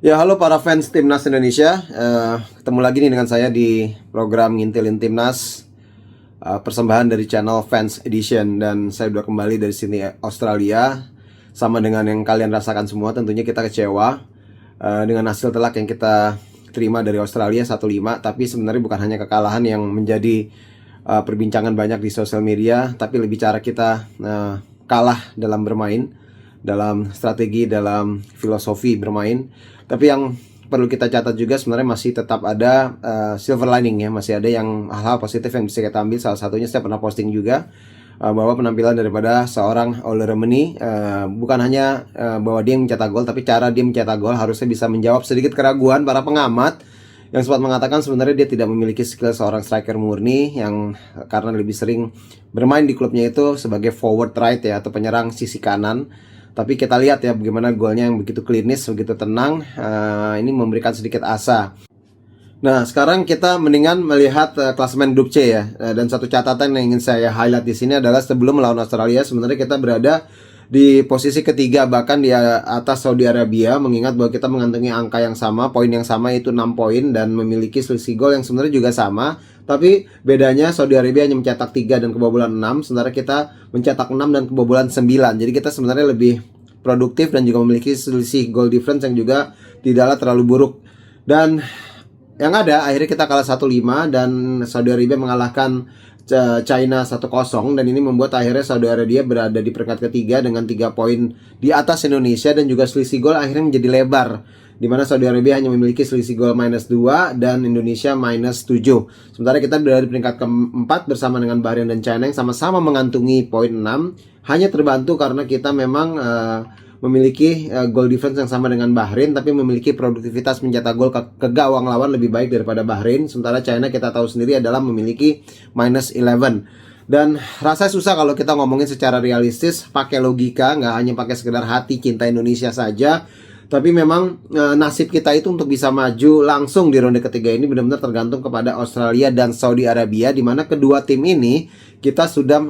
Ya, halo para fans Timnas Indonesia. Ketemu lagi nih dengan saya di program Ngintilin Timnas, persembahan dari channel Fans Edition. Dan saya udah kembali dari sini Australia. Sama dengan yang kalian rasakan semua, tentunya kita kecewa dengan hasil telak yang kita terima dari Australia 1-5. Tapi sebenarnya bukan hanya kekalahan yang menjadi perbincangan banyak di sosial media, tapi lebih cara kita kalah dalam bermain, dalam strategi, dalam filosofi bermain. Tapi yang perlu kita catat juga sebenarnya masih tetap ada silver lining ya, masih ada yang hal-hal positif yang bisa kita ambil. Salah satunya saya pernah posting juga bahwa penampilan daripada seorang Ole Remeni bukan hanya bahwa dia mencetak gol, tapi cara dia mencetak gol harusnya bisa menjawab sedikit keraguan para pengamat yang sempat mengatakan sebenarnya dia tidak memiliki skill seorang striker murni, yang karena lebih sering bermain di klubnya itu sebagai forward right ya, atau penyerang sisi kanan. Tapi kita lihat ya bagaimana golnya yang begitu klinis, begitu tenang. Ini memberikan sedikit asa. Nah, sekarang kita mendingan melihat klasemen grup C ya. Dan satu catatan yang ingin saya highlight di sini adalah sebelum melawan Australia sebenarnya kita berada di posisi ketiga, bahkan di atas Saudi Arabia, mengingat bahwa kita mengantongi angka yang sama, poin yang sama, itu 6 poin, dan memiliki selisih gol yang sebenarnya juga sama. Tapi bedanya Saudi Arabia hanya mencetak 3 dan kebobolan 6, sementara kita mencetak 6 dan kebobolan 9. Jadi kita sebenarnya lebih produktif dan juga memiliki selisih goal difference yang juga tidaklah terlalu buruk. Dan yang ada akhirnya kita kalah 1-5 dan Saudi Arabia mengalahkan China 1-0, dan ini membuat akhirnya Saudi Arabia berada di peringkat ketiga dengan 3 poin di atas Indonesia, dan juga selisih gol akhirnya menjadi lebar, di mana Saudi Arabia hanya memiliki selisih gol -2 dan Indonesia -7. Sementara kita berada di peringkat keempat bersama dengan Bahrain dan China yang sama-sama mengantungi poin 6. Hanya terbantu karena kita memang memiliki goal difference yang sama dengan Bahrain, tapi memiliki produktivitas mencetak gol ke gawang lawan lebih baik daripada Bahrain. Sementara China kita tahu sendiri adalah memiliki -11. Dan rasanya susah kalau kita ngomongin secara realistis, pakai logika, nggak hanya pakai sekedar hati cinta Indonesia saja. Tapi memang nasib kita itu untuk bisa maju langsung di ronde ketiga ini benar-benar tergantung kepada Australia dan Saudi Arabia, di mana kedua tim ini kita sudah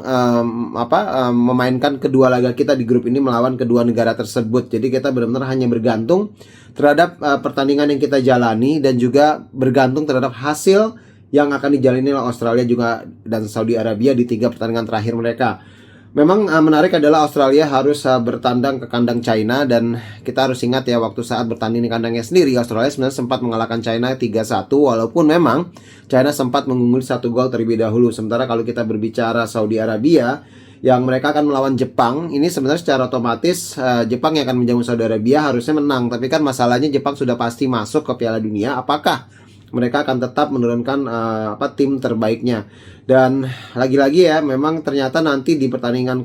memainkan kedua laga kita di grup ini melawan kedua negara tersebut. Jadi kita benar-benar hanya bergantung terhadap pertandingan yang kita jalani, dan juga bergantung terhadap hasil yang akan dijalani oleh Australia juga dan Saudi Arabia di 3 pertandingan terakhir mereka. Memang menarik adalah Australia harus bertandang ke kandang China, dan kita harus ingat ya, waktu saat bertanding di kandangnya sendiri, Australia sebenarnya sempat mengalahkan China 3-1, walaupun memang China sempat mengungguli 1 gol terlebih dahulu. Sementara kalau kita berbicara Saudi Arabia, yang mereka akan melawan Jepang, ini sebenarnya secara otomatis Jepang yang akan menjamu Saudi Arabia harusnya menang. Tapi kan masalahnya Jepang sudah pasti masuk ke Piala Dunia, apakah mereka akan tetap menurunkan tim terbaiknya? Dan lagi-lagi ya, memang ternyata nanti di pertandingan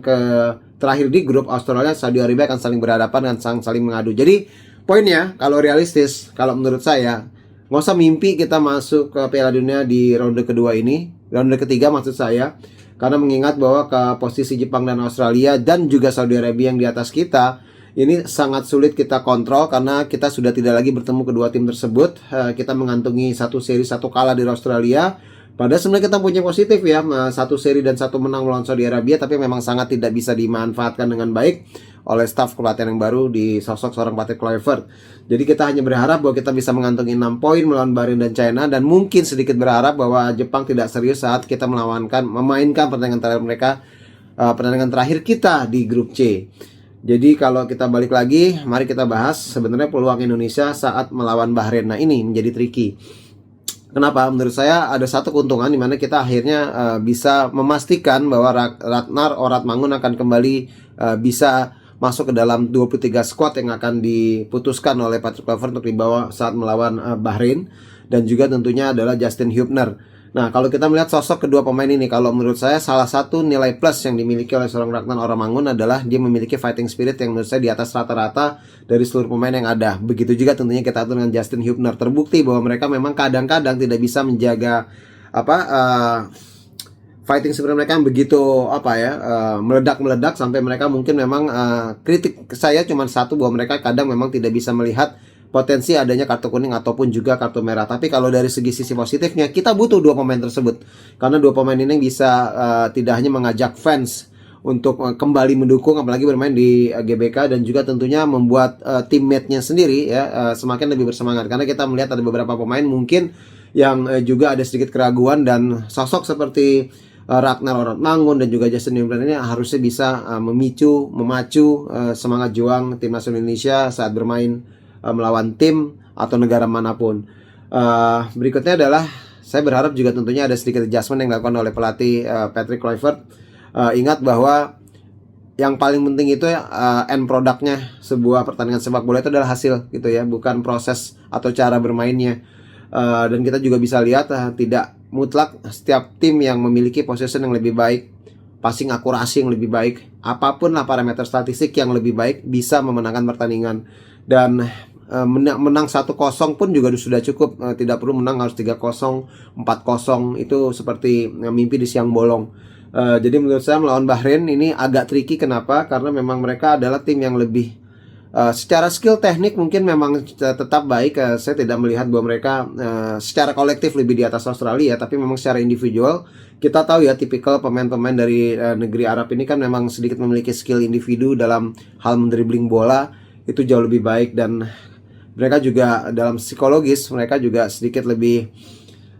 terakhir di grup, Australia Saudi Arabia akan saling berhadapan dan saling mengadu. Jadi poinnya, kalau realistis, kalau menurut saya, nggak usah mimpi kita masuk ke Piala Dunia di ronde kedua ini, ronde ketiga maksud saya, karena mengingat bahwa ke posisi Jepang dan Australia dan juga Saudi Arabia yang di atas kita ini sangat sulit kita kontrol, karena kita sudah tidak lagi bertemu kedua tim tersebut. Kita mengantungi 1 seri 1 kalah dari Australia. Padahal sebenarnya kita punya positif ya, 1 seri dan 1 menang melawan Saudi Arabia, tapi memang sangat tidak bisa dimanfaatkan dengan baik oleh staf pelatihan yang baru di sosok seorang Patrick Kluivert. Jadi kita hanya berharap bahwa kita bisa mengantongi 6 poin melawan Bahrain dan China, dan mungkin sedikit berharap bahwa Jepang tidak serius saat kita memainkan pertandingan terakhir mereka, pertandingan terakhir kita di grup C. Jadi kalau kita balik lagi, mari kita bahas sebenarnya peluang Indonesia saat melawan Bahrain. Nah, ini menjadi tricky. Kenapa? Menurut saya ada satu keuntungan di mana kita akhirnya bisa memastikan bahwa Ratnar Oratmangun akan kembali bisa masuk ke dalam 23 squad yang akan diputuskan oleh Patrick Kluivert untuk dibawa saat melawan Bahrain, dan juga tentunya adalah Justin Hubner. Nah, kalau kita melihat sosok kedua pemain ini, kalau menurut saya salah satu nilai plus yang dimiliki oleh seorang Ratnar Oratmangun adalah dia memiliki fighting spirit yang menurut saya di atas rata-rata dari seluruh pemain yang ada. Begitu juga tentunya kita atur dengan Justin Hubner. Terbukti bahwa mereka memang kadang-kadang tidak bisa menjaga fighting spirit mereka yang begitu meledak-meledak, sampai mereka mungkin memang kritik saya cuma satu, bahwa mereka kadang memang tidak bisa melihat potensi adanya kartu kuning ataupun juga kartu merah. Tapi kalau dari sisi positifnya, kita butuh 2 pemain tersebut, karena 2 pemain ini bisa tidak hanya mengajak fans untuk kembali mendukung, apalagi bermain di GBK, dan juga tentunya membuat teammate-nya sendiri ya semakin lebih bersemangat, karena kita melihat ada beberapa pemain mungkin yang juga ada sedikit keraguan, dan sosok seperti Ragnar Orotmangun dan juga Justin Timberlake ini harusnya bisa memacu semangat juang timnas Indonesia saat bermain melawan tim atau negara manapun. Berikutnya adalah saya berharap juga tentunya ada sedikit adjustment yang dilakukan oleh pelatih Patrick Kluivert. Ingat bahwa yang paling penting itu end produknya sebuah pertandingan sepak bola itu adalah hasil gitu ya, bukan proses atau cara bermainnya. Dan kita juga bisa lihat tidak mutlak setiap tim yang memiliki possession yang lebih baik, passing akurasi yang lebih baik, apapun lah parameter statistik yang lebih baik bisa memenangkan pertandingan. Dan menang 1-0 pun juga sudah cukup, tidak perlu menang harus 3-0, 4-0, itu seperti mimpi di siang bolong. Jadi menurut saya melawan Bahrain ini agak tricky. Kenapa? Karena memang mereka adalah tim yang lebih secara skill teknik mungkin memang tetap baik. Saya tidak melihat bahwa mereka secara kolektif lebih di atas Australia, tapi memang secara individual kita tahu ya, tipikal pemain-pemain dari negeri Arab ini kan memang sedikit memiliki skill individu dalam hal mendribling bola, itu jauh lebih baik. Dan mereka juga dalam psikologis mereka juga sedikit lebih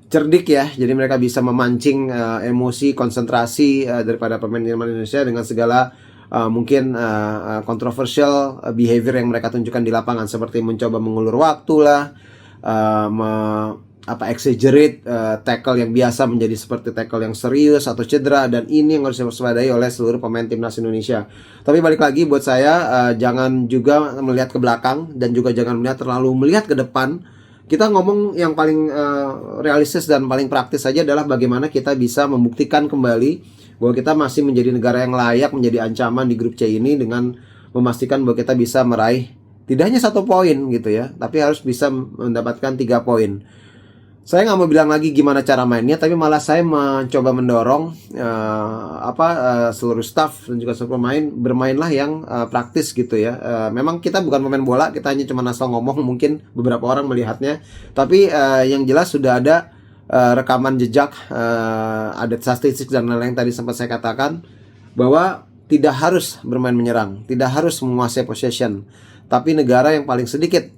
cerdik ya, jadi mereka bisa memancing emosi, konsentrasi daripada pemain Indonesia dengan segala mungkin controversial behavior yang mereka tunjukkan di lapangan, seperti mencoba mengulur waktu lah, exaggerate tackle yang biasa menjadi seperti tackle yang serius atau cedera, dan ini yang harus diwaspadai oleh seluruh pemain timnas Indonesia. Tapi balik lagi buat saya, jangan juga melihat ke belakang dan juga jangan terlalu melihat ke depan. Kita ngomong yang paling realistis dan paling praktis saja adalah bagaimana kita bisa membuktikan kembali bahwa kita masih menjadi negara yang layak menjadi ancaman di grup C ini, dengan memastikan bahwa kita bisa meraih tidak hanya 1 poin gitu ya, tapi harus bisa mendapatkan 3 poin. Saya nggak mau bilang lagi gimana cara mainnya, tapi malah saya mencoba mendorong seluruh staff dan juga seluruh pemain bermainlah yang praktis gitu ya. Memang kita bukan pemain bola, kita hanya cuma asal ngomong, mungkin beberapa orang melihatnya, tapi yang jelas sudah ada rekaman jejak, ada statistik dan lain-lain tadi sempat saya katakan bahwa tidak harus bermain menyerang, tidak harus menguasai possession, tapi negara yang paling sedikit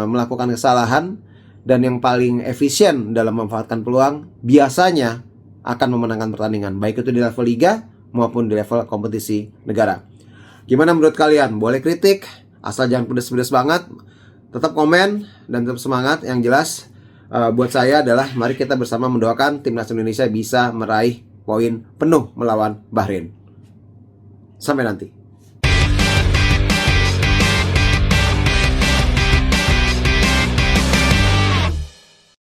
melakukan kesalahan dan yang paling efisien dalam memanfaatkan peluang biasanya akan memenangkan pertandingan, baik itu di level liga maupun di level kompetisi negara. Gimana menurut kalian? Boleh kritik, asal jangan pedes-pedes banget. Tetap komen dan tetap semangat. Yang jelas buat saya adalah mari kita bersama mendoakan timnas Indonesia bisa meraih poin penuh melawan Bahrain. Sampai nanti.